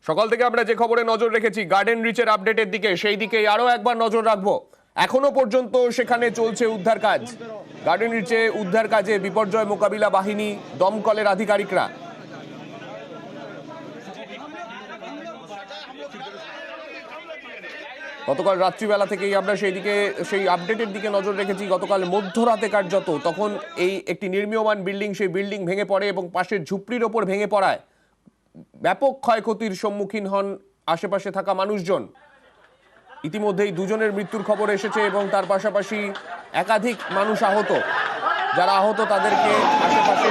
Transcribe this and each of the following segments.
সকাল থেকে আমরা যে খবরে নজর রেখেছি গার্ডেন রিচের আপডেটের দিকে, সেই দিকে আরো একবার নজর রাখবো। এখনো পর্যন্ত সেখানে চলছে উদ্ধার কাজ। গার্ডেন রিচে উদ্ধার কাজে বিপর্যয় মোকাবিলা বাহিনী, দমকলের আধিকারিকরা। গতকাল রাত্রিবেলা থেকেই আমরা সেই আপডেটের দিকে নজর রেখেছি। গতকাল মধ্যরাতে কার্যত তখন এই একটি নির্মীয়মান বিল্ডিং, সেই বিল্ডিং ভেঙে পড়ে এবং পাশের ঝুপড়ির ওপর ভেঙে পড়ায় ব্যাপক ক্ষয়ক্ষতির সম্মুখীন হন আশেপাশে থাকা মানুষজন। ইতিমধ্যেই দুজনের মৃত্যুর খবর এসেছে এবং তার পাশাপাশি একাধিক মানুষ আহত। যারা আহত তাদেরকে আশেপাশে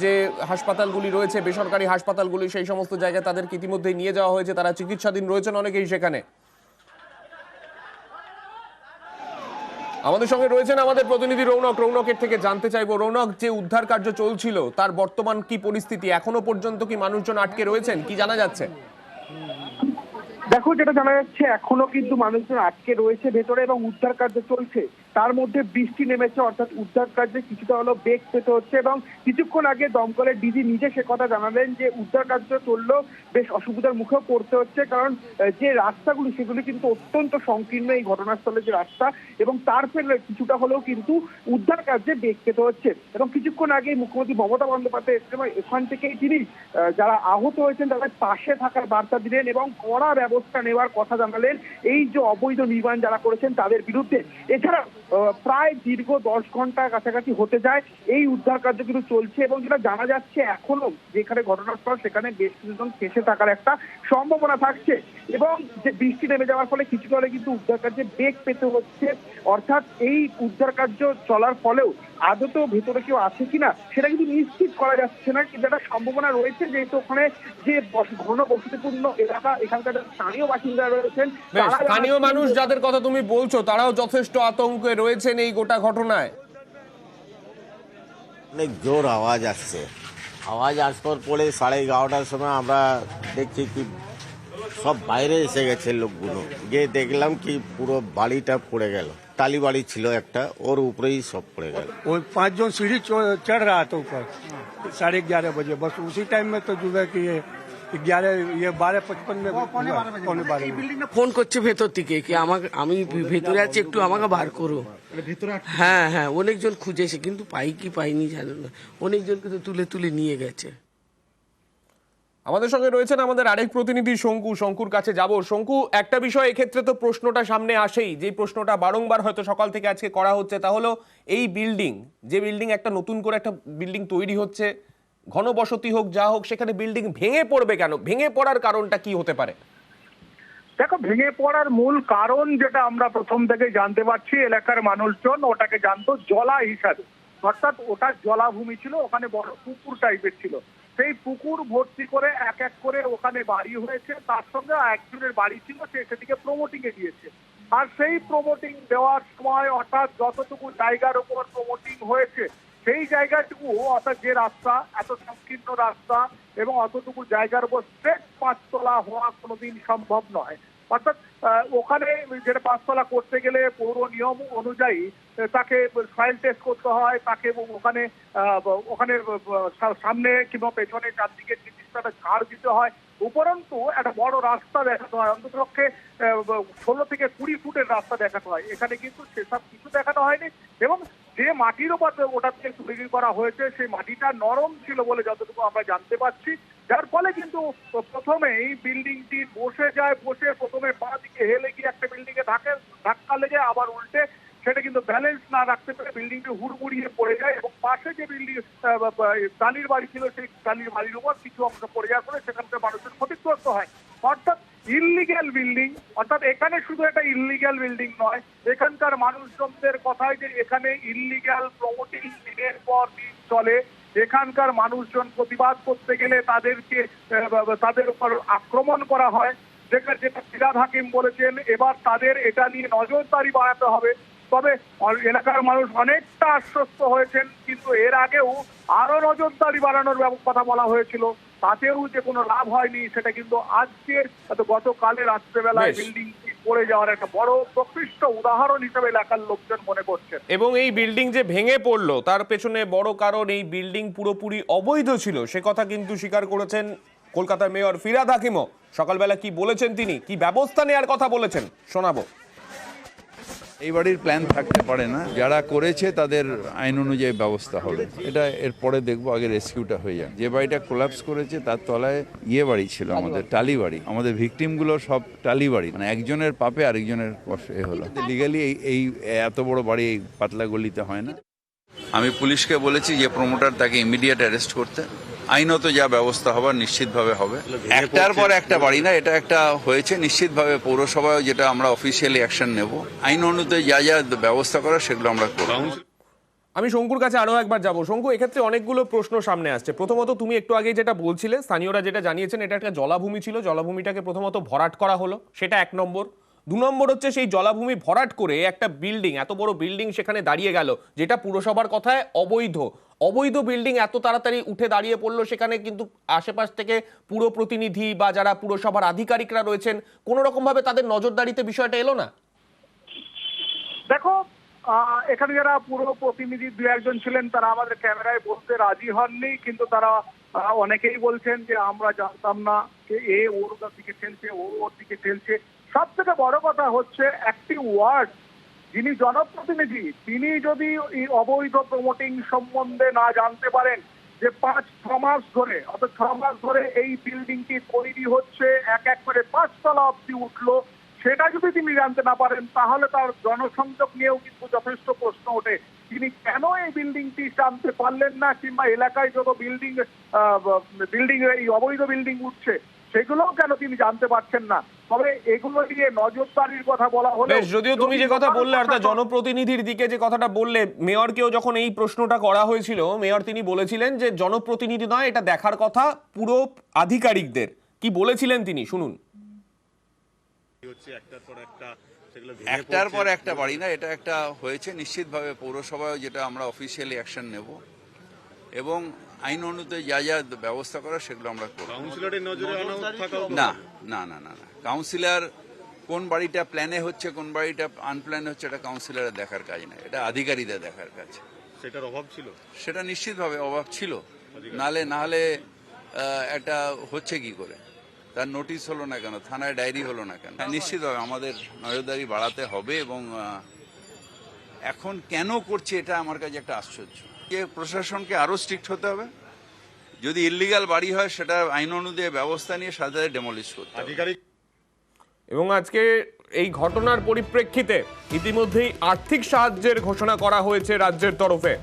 যে হাসপাতালগুলি রয়েছে, বেসরকারি হাসপাতালগুলি, সেই সমস্ত জায়গায় তাদেরকে ইতিমধ্যেই নিয়ে যাওয়া হয়েছে। তারা চিকিৎসাধীন রয়েছেন অনেকেই সেখানে। আমাদের সঙ্গে রয়েছেন আমাদের প্রতিনিধি রৌনক। রৌনকের থেকে জানতে চাইবো, রৌনক, যে উদ্ধার কার্য চলছিল তার বর্তমান কি পরিস্থিতি? এখনো পর্যন্ত কি মানুষজন আটকে রয়েছেন, কি জানা যাচ্ছে? দেখো, যেটা জানা যাচ্ছে এখনো কিন্তু মানুষজন আটকে রয়েছে ভেতরে এবং উদ্ধার কার্য চলছে। তার মধ্যে বৃষ্টি নেমেছে, অর্থাৎ উদ্ধার কার্যে কিছুটা হলো বেগ পেতে হচ্ছে। এবং কিছুক্ষণ আগে দমকলের ডিজি নিজে সে কথা জানালেন যে উদ্ধার কার্য চললেও বেশ অসুবিধার মুখেও পড়তে হচ্ছে, কারণ যে রাস্তাগুলি সেগুলি কিন্তু অত্যন্ত সংকীর্ণ, এই ঘটনাস্থলে যে রাস্তা, এবং তার ফলে কিছুটা হলেও কিন্তু উদ্ধার কার্যে বেগ পেতে হচ্ছে। এবং কিছুক্ষণ আগে মুখ্যমন্ত্রী মমতা বন্দ্যোপাধ্যায় এখান থেকেই তিনি যারা আহত হয়েছেন তাদের পাশে থাকার বার্তা দিলেন এবং কড়া ব্যবস্থা নেওয়ার কথা জানালেন এই যে অবৈধ নির্মাণ যারা করেছেন তাদের বিরুদ্ধে। এছাড়া প্রায় দীর্ঘ 10 ঘন্টার কাছাকাছি হতে যায় এই উদ্ধার কার্য কিন্তু চলছে। এবং যেটা জানা যাচ্ছে এখনো যেখানে ঘটনাস্থল সেখানে বেশ কিছুজন ফেসে থাকার একটা সম্ভাবনা থাকছে। এবং যে বৃষ্টি নেমে যাওয়ার ফলে কিছুটা হলে কিন্তু উদ্ধার কার্যে বেগ পেতে হচ্ছে। অর্থাৎ এই উদ্ধার কার্য চলার ফলেও আদৌ ভেতরে কেউ আছে কিনা সেটা কিন্তু নিশ্চিত করা যাচ্ছে না, কিন্তু একটা সম্ভাবনা রয়েছে, যেহেতু ওখানে যে ঘন বসতিপূর্ণ এলাকা, এখানকার স্থানীয় বাসিন্দারা রয়েছেন। স্থানীয় মানুষ যাদের কথা তুমি বলছো তারাও যথেষ্ট আতঙ্কে রয়েছেন এই গোটা ঘটনায়। অনেক জোর আওয়াজ আসছে। আওয়াজ আসবার পরে 11:30টার সময় আমরা দেখছি কি সব বাইরে এসে গেছে লোকগুলো। গিয়ে দেখলাম কি পুরো বাড়িটা পড়ে গেল। টালি বাড়ি ছিল একটা, ওর উপরেই सब पड़ गया। वो 5 जन सीढ़ी चढ़ रहा था ऊपर 11:30 बजे। बस उसी टाइम में तो जो है कि ये 12:55 में पौने 12 ফোন করছে ভেতর থেকে কি আমি ভেতরে আছি, একটু আমাকে বার করো। হ্যাঁ হ্যাঁ, অনেকজন খুঁজেছে কিন্তু পাইনি জানো না, অনেকজনকে তো তুলে তুলে নিয়ে গেছে। আমাদের সঙ্গে রয়েছেন আমাদের আরেক প্রতিনিধি শঙ্কু। শঙ্কুর কাছে যাব। শঙ্কু, একটা বিষয় এক্ষেত্রে তো প্রশ্নটা সামনে আসেই, যে প্রশ্নটা বারংবার হয়তো সকাল থেকে আজকে করা হচ্ছে, তা হলো এই বিল্ডিং, যে বিল্ডিং একটা নতুন করে একটা বিল্ডিং তৈরি হচ্ছে, ঘনবসতি হোক যা হোক, সেখানে বিল্ডিং ভেঙে পড়বে কেন? ভেঙে পড়ার কারণটা কি হতে পারে? দেখো, ভেঙে পড়ার মূল কারণ যেটা আমরা প্রথম থেকে জানতে পারছি, এলাকার মানুষজন ওটাকে জানতো জলা হিসাবে। অর্থাৎ ওটা জলাভূমি ছিল, ওখানে বড় পুকুর টাইপের ছিল। সেই পুকুর ভর্তি করে এক এক করে ওখানে বাড়ি হয়েছে। তার সঙ্গে একজনের বাড়ি ছিল, সে সেদিকে প্রমোটিং এ দিয়েছে। আর সেই প্রমোটিং দেওয়ার সময় অর্থাৎ যতটুকু জায়গার উপর প্রমোটিং হয়েছে সেই জায়গাটুকু, অর্থাৎ যে রাস্তা, এত সংকীর্ণ রাস্তা এবং অতটুকু জায়গার উপর স্ট্রেট 5 তলা হওয়া কোনোদিন সম্ভব নয়। অর্থাৎ ওখানে যেটা 5 তলা করতে গেলে পৌর নিয়ম অনুযায়ী তাকে সয়েল টেস্ট করতে হয়, তাকে ওখানে সামনে কিংবা পেছনে চারদিকে জিনিসটা ছাড় দিতে হয়। উপরন্তু একটা বড় রাস্তা দেখাতে হয়, অন্ততপক্ষে 16 থেকে 20 ফুটের রাস্তা দেখাতে হয়। এখানে কিন্তু সেসব কিছু দেখানো হয়নি। এবং যে মাটির উপর ওটাকে তৈরি করা হয়েছে সেই মাটিটা নরম ছিল বলে যতটুকু আমরা জানতে পারছি, যার ফলে কিন্তু প্রথমেই বিল্ডিংটি বসে যায়। বসে প্রথমে বাঁ দিকে হেলে গিয়ে একটা বিল্ডিং এ ধাক্কা লেগে আবার উল্টে সেটা কিন্তু ব্যালেন্স না রাখতে পেরে বিল্ডিংটি হুড়মুড়িয়ে পড়ে যায় এবং পাশে যে বিল্ডিং টালির বাড়ি ছিল সেই টালির বাড়ির উপর কিছু অংশ পড়ে যাওয়ার ফলে সেখানকার মানুষের ক্ষতিগ্রস্ত হয়। অর্থাৎ ইললিগ্যাল বিল্ডিং, অর্থাৎ এখানে শুধু একটা ইললিগ্যাল বিল্ডিং নয়, এখানকার মানুষজনদের কথায় যে এখানে ইললিগ্যাল প্রমোটিং দিনের পর দিন চলে। এখানকার মানুষজন প্রতিবাদ করতে গেলে তাদের উপর আক্রমণ করা হয়। যেটা ফিরাদ হাকিম বলেছেন এবার তাদের এটা নিয়ে নজরদারি বাড়াতে হবে। তবে এলাকার মানুষ অনেকটা আশ্বস্ত হয়েছেন, কিন্তু এর আগেও আরো নজরদারি বাড়ানোর কথা বলা হয়েছিল, তাতেও যে কোনো লাভ হয়নি। সেটা কিন্তু আজকের গতকালে রাত্রেবেলায় বিল্ডিং পড়ে যাওয়ার একটা বড় প্রকৃষ্ট উদাহরণ হিসেবে এলাকার লোকজন মনে করছেন। এবং এই বিল্ডিং যে ভেঙে পড়লো তার পেছনে বড় কারণ এই বিল্ডিং পুরোপুরি অবৈধ ছিল, সে কথা কিন্তু স্বীকার করেছেন কলকাতার মেয়র ফিরহাদ হাকিমও সকালবেলা কি বলেছেন, তিনি কি ব্যবস্থা নেওয়ার কথা বলেছেন শোনাবো। এই বাড়ির প্ল্যান থাকতে পারে না, যারা করেছে তাদের আইন অনুযায়ী ব্যবস্থা হবে, এটা এরপরে দেখবো, আগে রেস্কিউটা হয়ে যাক। যে বাড়িটা কোলাপস করেছে তার তলায় বাড়ি ছিল, আমাদের টালি বাড়ি, আমাদের ভিকটিমগুলো সব টালি বাড়ি, মানে একজনের পাপে আরেকজনের হলো। লিগালি এই এত বড় বাড়ি এই পাতলা গলিতে হয় না। আমি পুলিশকে বলেছি যে প্রমোটার তাকে ইমিডিয়েট অ্যারেস্ট করতে, আইনত যা ব্যবস্থা হবার নিশ্চিতভাবে হবে। একটার পর একটা বাড়ি না, এটা একটা হয়েছে নিশ্চিতভাবে পৌরসভায়, যেটা আমরা অফিসিয়ালি অ্যাকশন নেব, আইন অনুযায়ী যা যা ব্যবস্থা করা সেগুলো আমরা করব। আমি শঙ্কুর কাছে আরো একবার যাব। শঙ্কু, এক্ষেত্রে অনেকগুলো প্রশ্ন সামনে আসছে। প্রথমত, তুমি একটু আগে যেটা বলছিলে, স্থানীয়রা যেটা জানিয়েছেন, এটা একটা জলাভূমি ছিল, জলাভূমিটাকে প্রথমত ভরাট করা হলো, সেটা 1 নম্বর। 2 নম্বর হচ্ছে সেই জলাভূমি ভরাট করে একটা বিল্ডিং, এত বড় বিল্ডিং সেখানে দাঁড়িয়ে গেল, যেটা পুরসভার কথায় অবৈধ বিল্ডিং এত তাড়াতাড়ি উঠে দাঁড়িয়ে পড়লো সেখানে, কিন্তু আশেপাশ থেকে পুরো প্রতিনিধি বা যারা পুরসভার আধিকারিকরা রয়েছেন কোনো রকম ভাবে তাদের নজরদারিতে বিষয়টা এলো না। দেখো, এখানে যারা পুরো প্রতিনিধি 2-1 ছিলেন তারা আমাদের ক্যামেরায় বলতে রাজি হননি, কিন্তু তারা অনেকেই বলছেন যে আমরা জানতাম না যে এ ওর দিকে ঠেলছে, ও ওর দিকে ঠেলছে। সব থেকে বড় কথা হচ্ছে, একটি ওয়ার্ড যিনি জনপ্রতিনিধি তিনি যদি এই অবৈধ প্রমোটিং সম্বন্ধে না জানতে পারেন যে 5-6 মাস ধরে, অর্থাৎ 6 মাস ধরে এই বিল্ডিংটি তৈরি হচ্ছে, এক করে 5 তলা অব্দি উঠলো, সেটা যদি তিনি জানতে না পারেন তাহলে তার জনসংযোগ নিয়েও কিন্তু যথেষ্ট প্রশ্ন ওঠে। তিনি কেন এই বিল্ডিংটি জানতে পারলেন না, কিংবা এলাকায় যত বিল্ডিং এই অবৈধ বিল্ডিং উঠছে সেগুলোও কেন তিনি জানতে পারছেন না। তবে এগুলো নিয়ে নজরদারির কথা বলা হলো। যদিও তুমি যে কথা বললে, অর্থাৎ জনপ্রতিনিধির দিকে যে কথাটা বললে, মেয়রকেও যখন এই প্রশ্নটা করা হয়েছিল, মেয়র তিনি বলেছিলেন যে জনপ্রতিনিধি নয়, এটা দেখার কথা পুরো আধিকারিকদের। কি বলেছিলেন তিনি, শুনুন। একটার পর একটা বাড়ি না, এটা একটা হয়েছে নিশ্চিতভাবে পৌরসভায়, যেটা আমরা অফিসিয়ালি অ্যাকশন নেব এবং আইন অনুযায়ী যা যা ব্যবস্থা করা সেগুলো আমরা করব। কাউন্সিলরের নজরে না না না না না, কাউন্সিলর কোন বাড়িটা প্ল্যানে হচ্ছে কোন বাড়িটা আনপ্ল্যানে হচ্ছে এটা কাউন্সিলরের দেখার কাজ না, এটা আধিকারিকদের দেখার কাজ। সেটার অভাব ছিল, সেটা নিশ্চিতভাবে অভাব ছিল, নাহলে একটা হচ্ছে কি করে, তার নোটিশ হলো না কেন, থানায় ডায়েরি হলো না কেন। নিশ্চিতভাবে আমাদের নজরদারি বাড়াতে হবে এবং এখন কেন করছে এটা আমার কাছে একটা আশ্চর্য। যে প্রশাসনকে আরো স্ট্রিক্ট হতে হবে, যদি ইল্লিগাল বাড়ি হয় সেটা আইন অনুযায়ী ব্যবস্থা নিয়ে সাথে ডেমলিশ করতে হবে। আধিকারিক এবং আজকে এই ঘটনার পরিপ্রেক্ষিতে ইতিমধ্যেই আর্থিক সাহায্যের ঘোষণা করা হয়েছে রাজ্যের তরফে।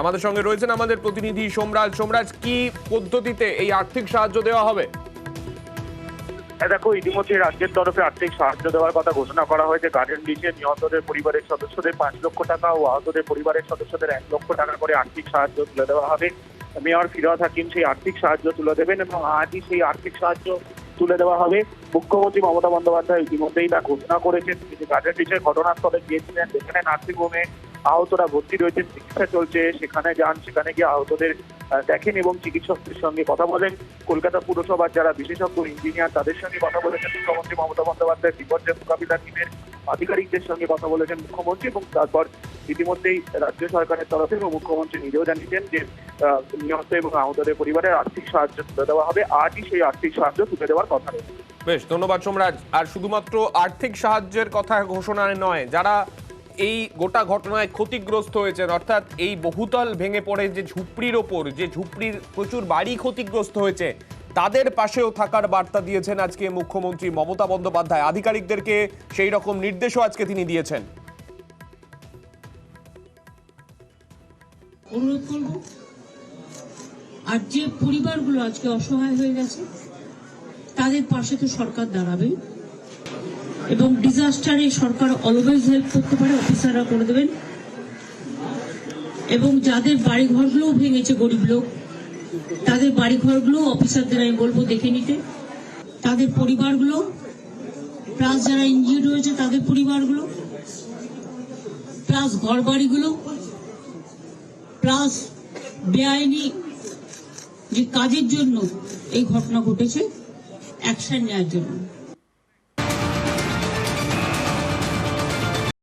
আমাদের সঙ্গে রয়েছেন আমাদের প্রতিনিধি সোমরাজ। সোমরাজ, কি পদ্ধতিতে এই আর্থিক সাহায্য দেওয়া হবে? দেখো, ইতিমধ্যে রাজ্যের তরফে আর্থিক সাহায্য দেওয়ার কথা ঘোষণা করা হয়েছে। গার্ডেন ডিচে নিহতদের পরিবারের সদস্যদের 5 লক্ষ টাকা ও আহতদের পরিবারের সদস্যদের 1 লক্ষ টাকা করে আর্থিক সাহায্য তুলে দেওয়া হবে। মেয়র ফিরহাদ হাকিম সেই আর্থিক সাহায্য তুলে দেবেন এবং আজই সেই আর্থিক সাহায্য তুলে দেওয়া হবে। মুখ্যমন্ত্রী মমতা বন্দ্যোপাধ্যায় ইতিমধ্যেই তা ঘোষণা করেছেন। তিনি গার্ডেন ডিচের ঘটনাস্থলে গিয়েছিলেন, যেখানে নার্সিংহোমে আহতরা ভর্তি রয়েছেন, চিকিৎসা চলছে, সেখানে যান, সেখানে গিয়ে আহতদের দেখেন এবং চিকিৎসকদের সঙ্গে কথা বলেন। কলকাতা পুরসভার যারা বিশেষজ্ঞ ইঞ্জিনিয়ার তাদের সঙ্গে কথা বলেছেন মুখ্যমন্ত্রী মমতা বন্দ্যোপাধ্যায়। বিপর্যয় মোকাবিলা টিমের আধিকারিকদের সঙ্গে কথা বলেছেন মুখ্যমন্ত্রী এবং তারপর ইতিমধ্যেই রাজ্য সরকারের তরফে মুখ্যমন্ত্রী নিজেও জানিয়েছেন যে নিহত এবং আহতদের পরিবারের আর্থিক সাহায্য তুলে দেওয়া হবে। আজই সেই আর্থিক সাহায্য তুলে দেওয়ার কথা রয়েছে। বেশ, ধন্যবাদ সোমরাজ। আর শুধুমাত্র আর্থিক সাহায্যের কথা ঘোষণায় নয়, যারা এই গোটা ঘটনায় ক্ষতিগ্রস্ত হয়েছেন, অর্থাৎ এই বহুতল ভেঙে পড়ে যে ঝুপড়ির ওপর, যে ঝুপড়ির প্রচুর বাড়ি ক্ষতিগ্রস্ত হয়েছে, তাদের পাশেও থাকার বার্তা দিয়েছেন আজকে মুখ্যমন্ত্রী মমতা বন্দ্যোপাধ্যায়। আধিকারিকদেরকে সেই রকম নির্দেশও আজকে তিনি দিয়েছেন। অনুরোধ করব, আর যে পরিবারগুলো আজকে অসহায় হয়ে গেছে তাদের পাশে তো সরকার দাঁড়াবে এবং ডিজাস্টারে সরকার অলওয়েজ হেল্প করতে পারে, অফিসাররা করে দেবেন। এবং যাদের বাড়িঘরগুলোও ভেঙেছে, গরিব লোক, তাদের বাড়িঘরগুলো অফিসারদের আমি বলবো দেখে নিতে, তাদের পরিবারগুলো প্লাস যারা ইনজিওর্ড হয়েছে তাদের পরিবারগুলো প্লাস ঘর বাড়িগুলো প্লাস বেআইনি যে কাজের জন্য এই ঘটনা ঘটেছে অ্যাকশন নেওয়ার জন্য।